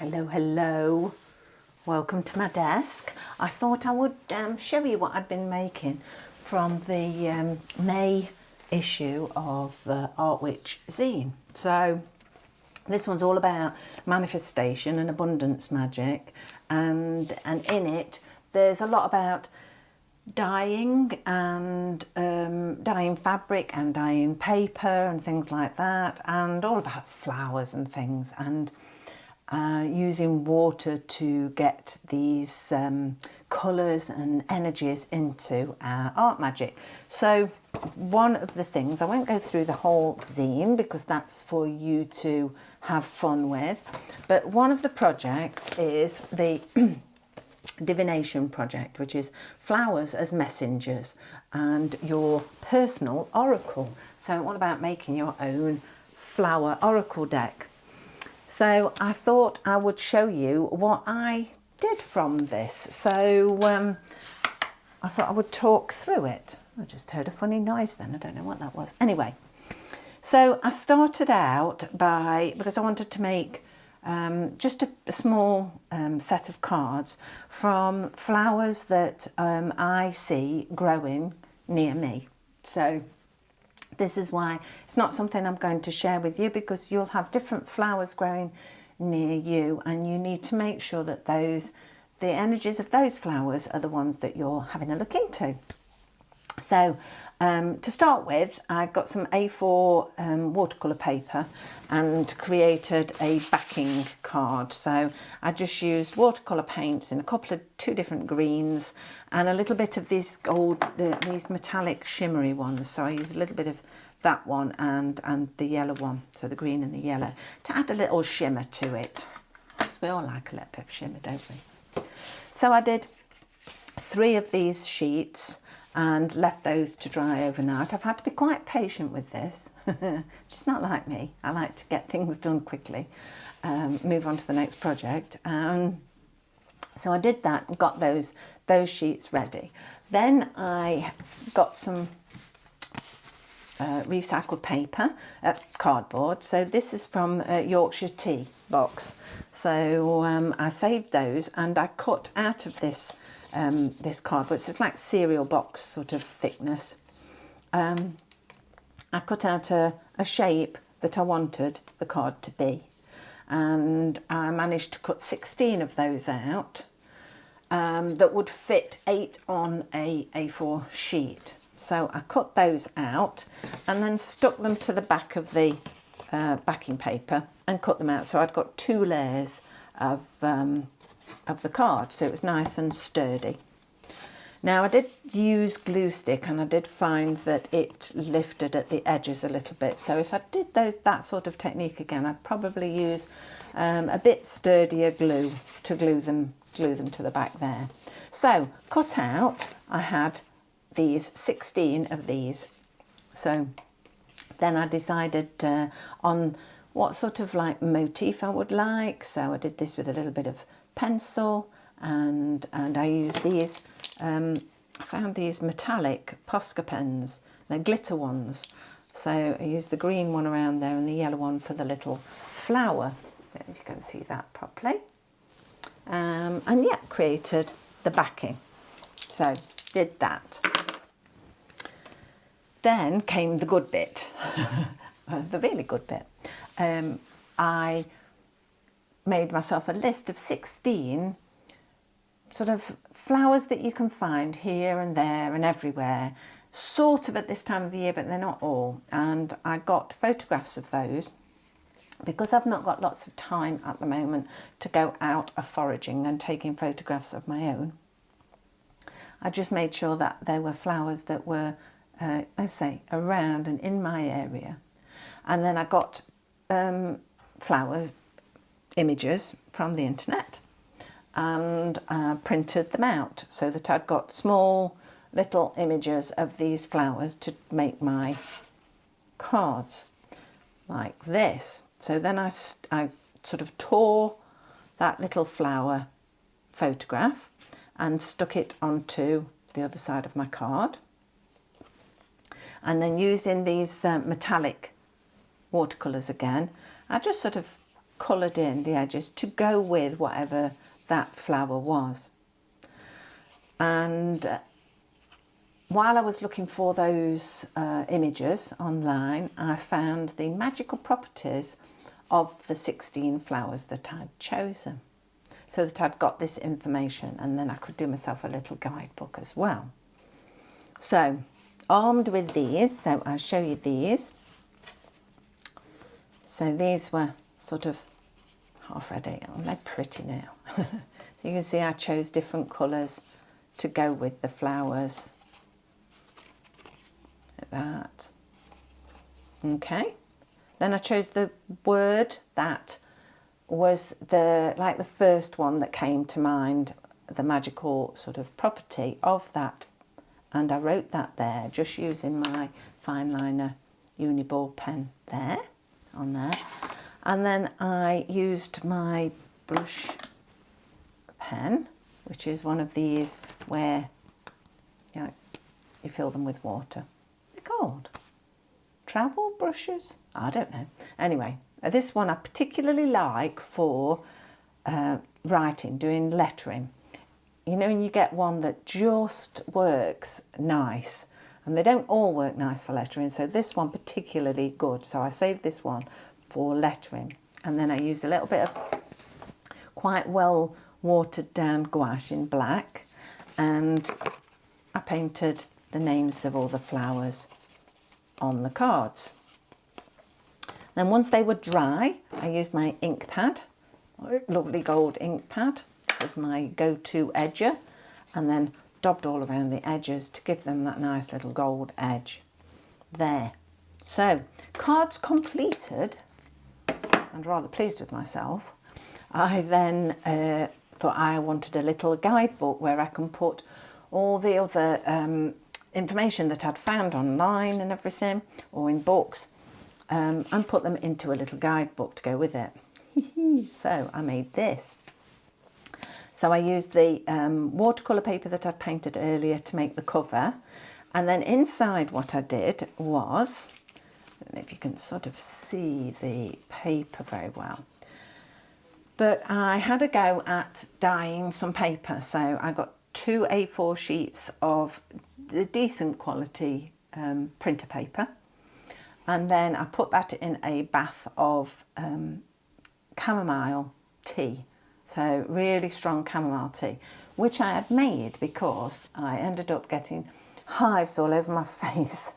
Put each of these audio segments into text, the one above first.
Hello, hello. Welcome to my desk. I thought I would show you what I'd been making from the May issue of Art Witch zine. So this one's all about manifestation and abundance magic, and in it there's a lot about dyeing and dyeing fabric and dyeing paper and things like that, and all about flowers and things, and using water to get these colours and energies into our art magic. So one of the things, I won't go through the whole zine because that's for you to have fun with, but one of the projects is the divination project, which is flowers as messengers and your personal oracle. So all about making your own flower oracle deck. So I thought I would show you what I did from this. So I thought I would talk through it. I just heard a funny noise then. I don't know what that was. Anyway, so I started out because I wanted to make just a small set of cards from flowers that I see growing near me. So this is why it's not something I'm going to share with you, because you'll have different flowers growing near you, and you need to make sure that the energies of those flowers are the ones that you're having a look into. So to start with, I got some A4 watercolour paper and created a backing card. So I just used watercolour paints in two different greens and a little bit of these these metallic shimmery ones. So I used a little bit of that one and the yellow one, so the green and the yellow, to add a little shimmer to it. Because we all like a little bit of shimmer, don't we? So I did 3 of these sheets and left those to dry overnight. I've had to be quite patient with this. It's not like me. I like to get things done quickly, move on to the next project. So I did that and got those sheets ready. Then I got some recycled paper, cardboard. So this is from Yorkshire Tea box. So I saved those and I cut out of this cardboard. So it's like cereal box sort of thickness. I cut out a shape that I wanted the card to be, and I managed to cut 16 of those out that would fit 8 on a A4 sheet. So I cut those out and then stuck them to the back of the backing paper and cut them out. So I'd got 2 layers of the card, so it was nice and sturdy. Now I did use glue stick, and I did find that it lifted at the edges a little bit. So if I did that sort of technique again, I'd probably use a bit sturdier glue to glue them to the back there. So cut out, I had these 16 of these. So then I decided on what sort of like motif I would like. So I did this with a little bit of pencil, and I used these. I found these metallic Posca pens, they're glitter ones. So I used the green one around there and the yellow one for the little flower. I don't know if you can see that properly. And yeah, created the backing. So did that. Then came the good bit, the really good bit. I made myself a list of 16 sort of flowers that you can find here and there and everywhere, sort of at this time of the year, but they're not all. And I got photographs of those because I've not got lots of time at the moment to go out foraging and taking photographs of my own. I just made sure that there were flowers that were, I say, around and in my area. And then I got flowers, images from the internet, and printed them out so that I'd got small little images of these flowers to make my cards like this. So then I sort of tore that little flower photograph and stuck it onto the other side of my card, and then using these metallic watercolours again, I just sort of coloured in the edges to go with whatever that flower was. And while I was looking for those images online, I found the magical properties of the 16 flowers that I'd chosen, so that I'd got this information, and then I could do myself a little guidebook as well. So, armed with these, so I'll show you these. So these were sort of half ready. Oh, they're pretty now. You can see I chose different colours to go with the flowers. Like that. Okay. Then I chose the word that was like the first one that came to mind, the magical sort of property of that. And I wrote that there, just using my fine liner Uniball pen there, on there. And then I used my brush pen, which is one of these where you fill them with water. They're called travel brushes? I don't know. Anyway, this one I particularly like for writing, doing lettering. You know, when you get one that just works nice, and they don't all work nice for lettering, so this one particularly good. So I saved this one for lettering. And then I used a little bit of quite well watered down gouache in black, and I painted the names of all the flowers on the cards. Then once they were dry, I used my ink pad, lovely gold ink pad. This is my go-to edger, and then daubed all around the edges to give them that nice little gold edge there. So, cards completed, and rather pleased with myself. I then thought I wanted a little guidebook where I can put all the other information that I'd found online and everything, or in books, and put them into a little guidebook to go with it. So I made this. So I used the watercolour paper that I'd painted earlier to make the cover, and then inside what I did was, I don't know if you can sort of see the paper very well, but I had a go at dyeing some paper. So I got 2 A4 sheets of the decent quality printer paper, and then I put that in a bath of chamomile tea, so really strong chamomile tea, which I had made because I ended up getting hives all over my face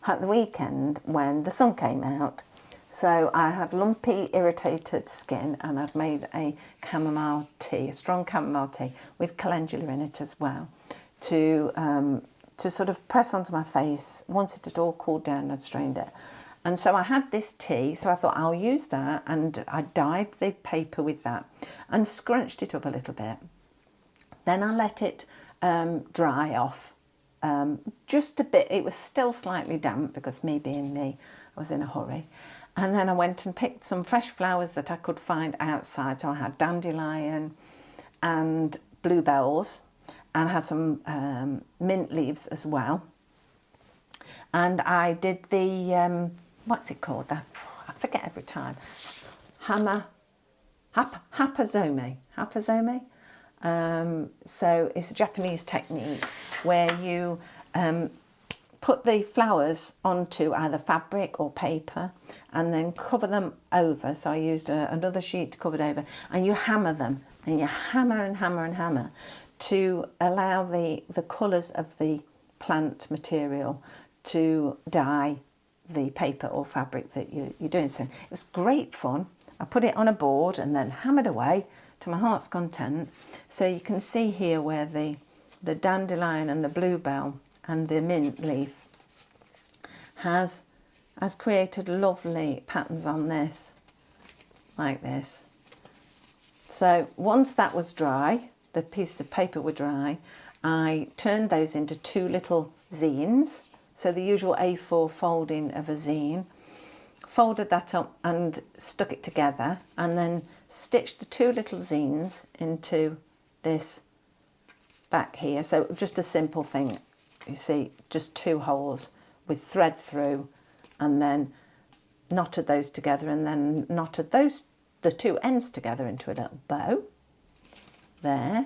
at the weekend when the sun came out. So I had lumpy, irritated skin, and I'd made a chamomile tea, a strong chamomile tea with calendula in it as well, to sort of press onto my face. Once it had all cooled down, I'd strained it. And so I had this tea, so I thought I'll use that, and I dyed the paper with that and scrunched it up a little bit. Then I let it dry off just a bit. It was still slightly damp because me being me, I was in a hurry. And then I went and picked some fresh flowers that I could find outside. So I had dandelion and bluebells, and I had some mint leaves as well. And I did the, what's it called? I forget every time. Hapazome. So it's a Japanese technique where you put the flowers onto either fabric or paper and then cover them over. So I used another sheet to cover it over, and you hammer them, and you hammer and hammer and hammer to allow the colours of the plant material to dye the paper or fabric that you're doing. So it was great fun. I put it on a board and then hammered away to my heart's content. So you can see here where the dandelion and the bluebell and the mint leaf has created lovely patterns on this, like this. So once that was dry, the pieces of paper were dry, I turned those into 2 little zines. So the usual A4 folding of a zine, folded that up and stuck it together, and then stitched the 2 little zines into this back here. So just a simple thing, you see, just 2 holes with thread through, and then knotted those together, and then knotted those the two ends together into a little bow. There.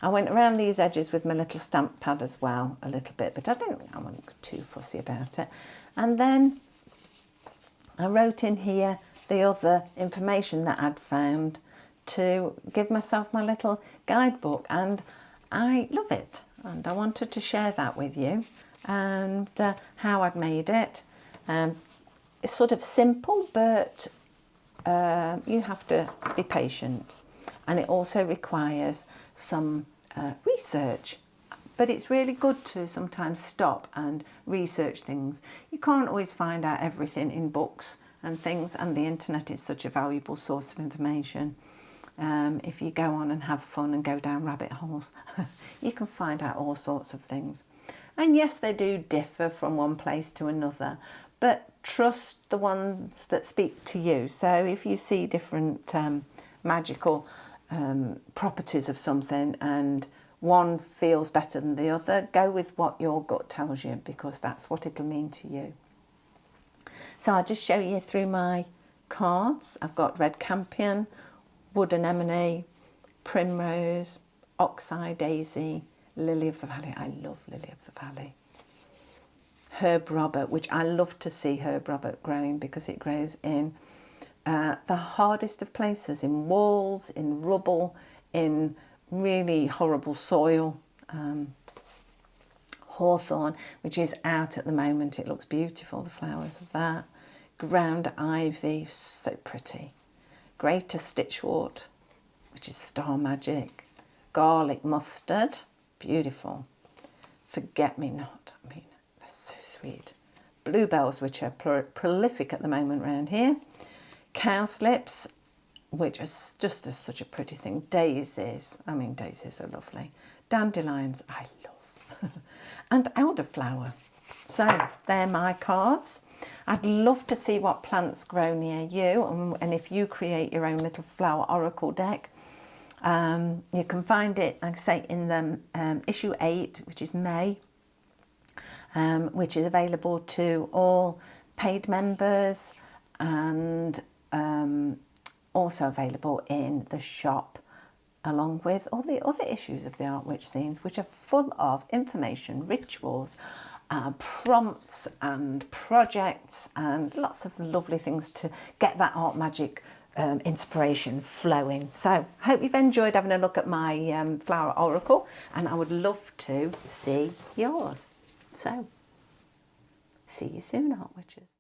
I went around these edges with my little stamp pad as well, a little bit, but I wasn't too fussy about it. And then I wrote in here the other information that I'd found to give myself my little guidebook, and I love it. And I wanted to share that with you, and how I'd made it. It's sort of simple, but you have to be patient. And it also requires some research. But it's really good to sometimes stop and research things. You can't always find out everything in books and things, and the internet is such a valuable source of information. If you go on and have fun and go down rabbit holes, you can find out all sorts of things. And yes, they do differ from one place to another, but trust the ones that speak to you. So if you see different magical properties of something and one feels better than the other, go with what your gut tells you, because that's what it'll mean to you. So I'll just show you through my cards. I've got red campion, wood anemone, primrose, oxeye daisy, lily of the valley. I love lily of the valley. Herb Robert, which I love to see Herb Robert growing because it grows in the hardest of places, in walls, in rubble, in really horrible soil. Hawthorn, which is out at the moment. It looks beautiful, the flowers of that. Ground ivy, so pretty. Greater stitchwort, which is star magic. Garlic mustard, beautiful. Forget-me-not, I mean, they're so sweet. Bluebells, which are prolific at the moment around here. Cowslips, which is just such a pretty thing. Daisies, I mean, daisies are lovely. Dandelions, I love. And elderflower. So they're my cards. I'd love to see what plants grow near you, and if you create your own little flower oracle deck. You can find it, like I say, in the issue 8, which is May, which is available to all paid members, and also available in the shop, along with all the other issues of the Art Witch Zines, which are full of information, rituals, prompts and projects, and lots of lovely things to get that art magic inspiration flowing. So I hope you've enjoyed having a look at my flower oracle, and I would love to see yours. So see you soon, Art Witches.